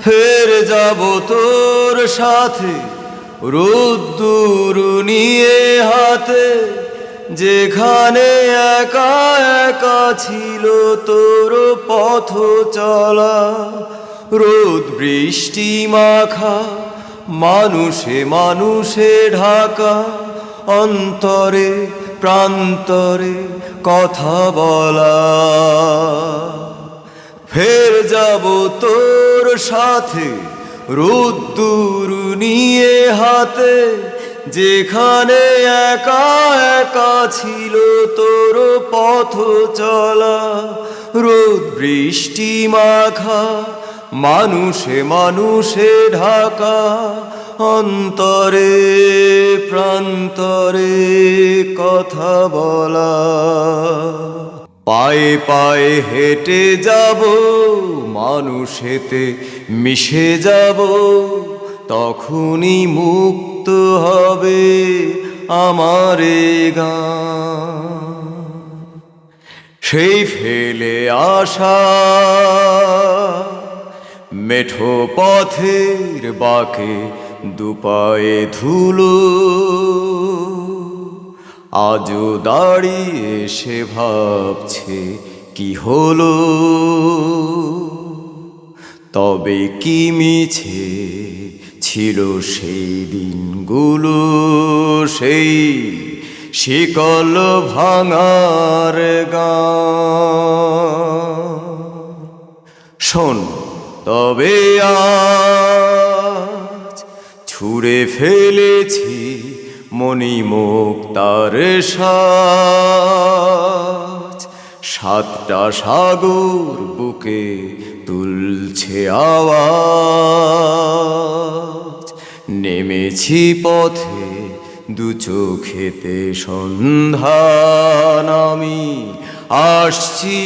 ফের যাব তোর সাথে রোদ্দুর নিয়ে হাতে, যেখানে একা একা ছিল তোর পথ চলা। রোদ বৃষ্টি মাখা, মানুষে মানুষে ঢাকা, অন্তরে প্রান্তরে কথা বলা। ফের যাব তোর সাথে রোদ্দুর নিয়ে হাতে, যেখানে একা একা ছিল তোর পথ চলা। রোদ বৃষ্টি মাখা, মানুষে মানুষে ঢাকা, অন্তরে প্রান্তরে কথা বলা। পায়ে পায়ে হেঁটে যাব, মানুষেতে মিশে যাব, তখনই মুক্ত হবে আমার গান। সেই ফেলে আসা মেঠো পথের বাঁকে দুপায়ে ধুলো, আজও দাঁড়িয়ে সে ভাবছে কি হলো। তবে কি মিছে ছিল সেই দিনগুলো, সেই শিকল ভাঙার গান। শোন তবে আজ ছুঁড়ে ফেলেছি মণিমুক্তার সাজ। সাতটা সাগর বুকে তুলছে আওয়াজ, নেমেছি পথে দু চোখেতে সন্ধান আমি আসছি।